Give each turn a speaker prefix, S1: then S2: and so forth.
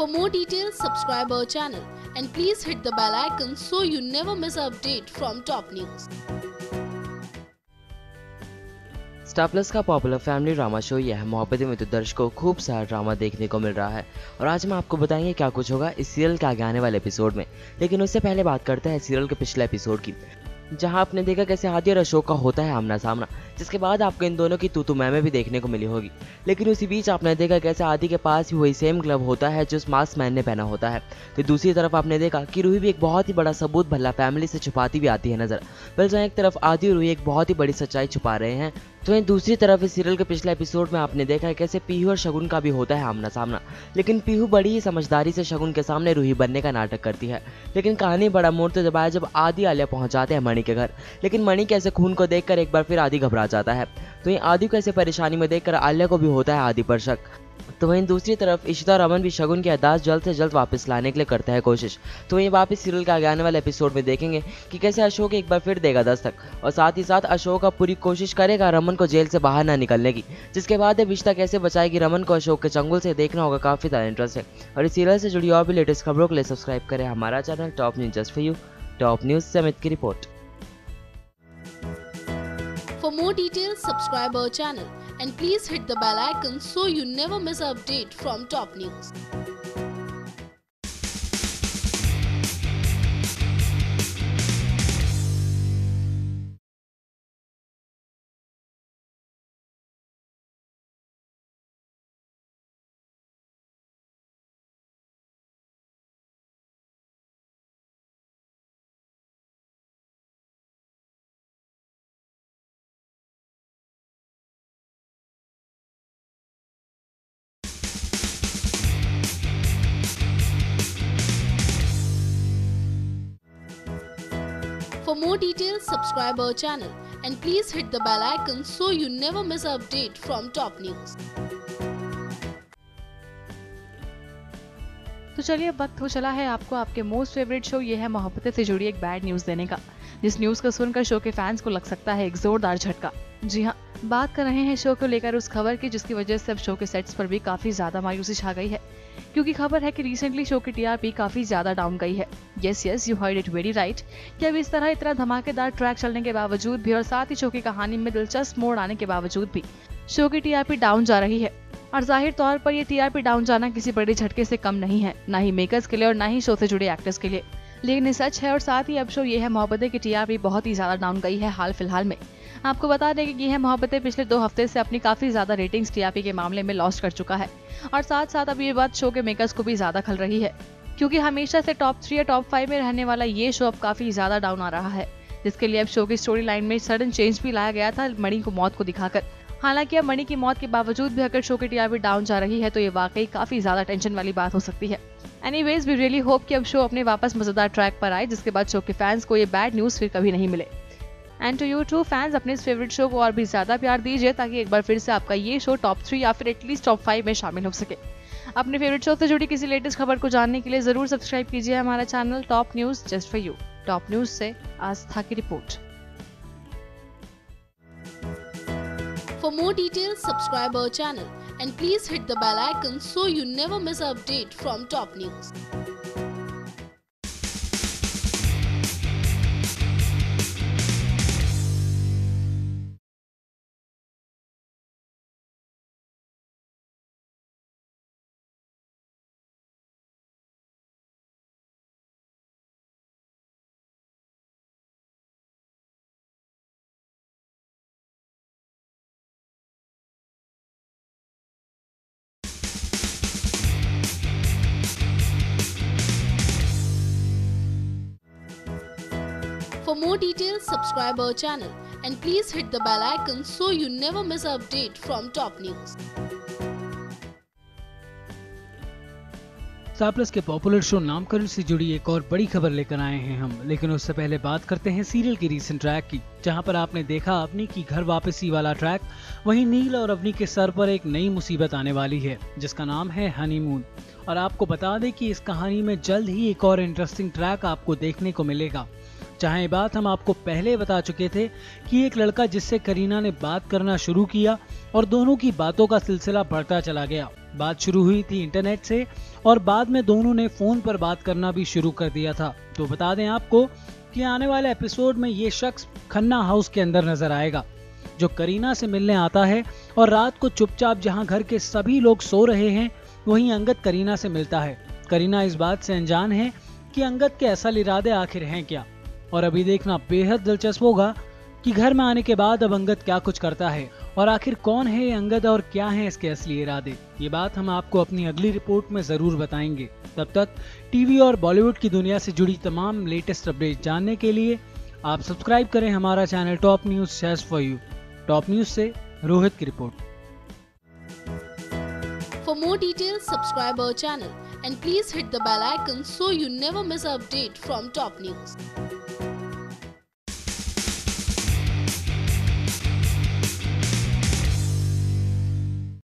S1: For more details, subscribe our channel and please hit the bell icon so you never miss an update from top news.
S2: Star plus का popular family drama show यह मोहब्बतें में तो दर्शकों को खूब सारा drama देखने को मिल रहा है और आज हम आपको बताएंगे क्या कुछ होगा इस सीरियल के आगे आने वाले एपिसोड में। लेकिन उससे पहले बात करते हैं सीरियल के पिछले एपिसोड की, जहां आपने देखा कैसे आदि और अशोक का होता है आमना सामना, जिसके बाद आपको इन दोनों की तू मैं भी देखने को मिली होगी। लेकिन उसी बीच आपने देखा कैसे आदि के पास भी वही सेम ग्लव होता है जो उस मास्क मैन ने पहना होता है। तो दूसरी तरफ आपने देखा कि रूही भी एक बहुत ही बड़ा सबूत भला फैमिली से छुपाती भी आती है नजर। पर जहाँ एक तरफ आदि और रूही एक बहुत ही बड़ी सच्चाई छुपा रहे हैं, तो वहीं दूसरी तरफ इस सीरियल के पिछले एपिसोड में आपने देखा है कैसे पीहू और शगुन का भी होता है आमना सामना। लेकिन पीहू बड़ी ही समझदारी से शगुन के सामने रूही बनने का नाटक करती है। लेकिन कहानी बड़ा मोड़ तो जब आया जब आदि आलिया पहुंच जाते हैं मणि के घर। लेकिन मणि के ऐसे खून को देखकर एक बार फिर आदि घबरा जाता है। तो वहीं आदि को ऐसे परेशानी में देखकर आलिया को भी होता है आदि पर शक। तो वहीं दूसरी तरफ इशिता और अमन भी शगुन की याददाश्त जल्द से जल्द वापस लाने के लिए करता है कोशिश। तो वहीं वापस सीरियल के आगे आने वाले एपिसोड में देखेंगे कि कैसे अशोक एक बार फिर देगा दस्तक और साथ ही साथ अशोक अब पूरी कोशिश करेगा रमन को जेल से बाहर ना निकलने की, जिसके बाद इशिता कैसे बचाएगी रमन को अशोक के चंगुल से देखना होगा काफी ज्यादा इंटरेस्ट है। और इस सीरियल से जुड़ी और भी लेटेस्ट खबरों के लिए सब्सक्राइब करें हमारा channel top news just for you. Top news से अमित की report.
S1: For more details, subscribe our channel and please hit the bell icon so you never miss an update from top news. For more details, subscribe our channel and please hit the bell icon so you never miss an update from top news.
S3: तो चलिए अब वक्त हो चला है आपको आपके most favourite show ये है मोहब्बतें से जुड़ी एक बैड न्यूज देने का, जिस न्यूज को सुनकर शो के फैंस को लग सकता है एक जोरदार झटका। जी हाँ, बात कर रहे हैं शो को लेकर उस खबर की जिसकी वजह से अब शो के सेट्स पर भी काफी ज्यादा मायूसी छा गई है, क्योंकि खबर है कि रिसेंटली शो की टीआरपी काफी ज्यादा डाउन गई है। Yes you heard it very right कि अब इस तरह इतना धमाकेदार ट्रैक चलने के बावजूद भी और साथ ही शो की कहानी में दिलचस्प मोड़ आने के बावजूद भी शो की टीआरपी डाउन जा रही है। और जाहिर तौर पर ये टीआरपी डाउन जाना किसी बड़े झटके से कम नहीं है, ना ही मेकर्स के लिए और ना ही शो से जुड़े एक्टर्स के लिए, लेकिन ये सच है। और साथ ही अब शो ये है मोहब्बतें की टीआरपी बहुत ही ज्यादा डाउन गई है हाल फिलहाल में। आपको बता दें कि ये है मोहब्बतें पिछले 2 हफ्ते से अपनी काफी ज्यादा रेटिंग्स टीआरपी के मामले में लॉस्ट कर चुका है। और साथ साथ अब ये बात शो के मेकर्स को भी ज्यादा खल रही है, क्योंकि हमेशा से टॉप 3 या टॉप 5 में रहने वाला ये शो अब काफी ज्यादा डाउन आ रहा है, जिसके लिए अब शो की स्टोरी लाइन में सडन चेंज भी लाया गया था मणि को मौत को दिखाकर। हालांकि अब मणि की मौत के बावजूद भी अगर शो की टीआरपी डाउन जा रही है तो ये वाकई काफी ज्यादा टेंशन वाली बात हो सकती है। एनीवेज वी रियली होप कि अब शो अपने वापस मजेदार ट्रैक पर आए, जिसके बाद शो के फैंस को ये बैड न्यूज फिर कभी नहीं मिले। And to you too fans, अपने इस फेवरेट शो को और भी ज्यादा प्यार दीजिए ताकि एक बार फिर से आपका ये शो टॉप 3 या फिर एटलीस्ट टॉप 5 में शामिल हो सके। अपने फेवरेट शो से जुड़ी किसी लेटेस्ट खबर को जानने के लिए जरूर सब्सक्राइब कीजिए हमारा channel top news just for you. Top news से आस्था की report.
S1: For more details, subscribe our channel and please hit the bell icon so you never miss an update from top news. For more details, subscribe our channel and please hit the bell icon so you never miss an update from top news.
S4: Star plus के popular show नामकरण से जुड़ी एक और बड़ी खबर लेकर आए हैं हम, लेकिन उससे पहले बात करते हैं सीरियल की रीसेंट ट्रैक की, जहां पर आपने देखा अवनी की घर वापसी वाला ट्रैक। वहीं नील और अवनी के सर पर एक नई मुसीबत आने वाली है जिसका नाम है हनीमून। और आपको बता दें कि इस कहानी में जल्द ही एक और इंटरेस्टिंग ट्रैक आपको देखने को मिलेगा, जहां ये बात हम आपको पहले बता चुके थे कि एक लड़का जिससे करीना ने बात करना शुरू किया और दोनों की बातों का सिलसिला बढ़ता चला गया, बात शुरू हुई थी इंटरनेट से और बाद में दोनों ने फोन पर बात करना भी शुरू कर दिया था। तो बता दें आपको कि आने वाले एपिसोड में ये शख्स खन्ना हाउस के अंदर नजर आएगा जो करीना से मिलने आता है और रात को चुपचाप जहां घर के सभी लोग सो रहे हैं वहीं अंगद करीना से मिलता है। करीना इस बात से अनजान है कि अंगद के असल इरादे आखिर हैं क्या, और अभी देखना बेहद दिलचस्प होगा कि घर में आने के बाद अब अंगद क्या कुछ करता है और आखिर कौन है ये अंगद और क्या है इसके असली इरादे। ये बात हम आपको अपनी अगली रिपोर्ट में जरूर बताएंगे। तब तक टीवी और बॉलीवुड की दुनिया से जुड़ी तमाम लेटेस्ट अपडेट जानने के लिए आप सब्सक्राइब करें हमारा channel top news just for you. Top news से रोहित की report.
S1: For more details, subscribe our channel and please hit the bell icon so you never miss an update from Top News.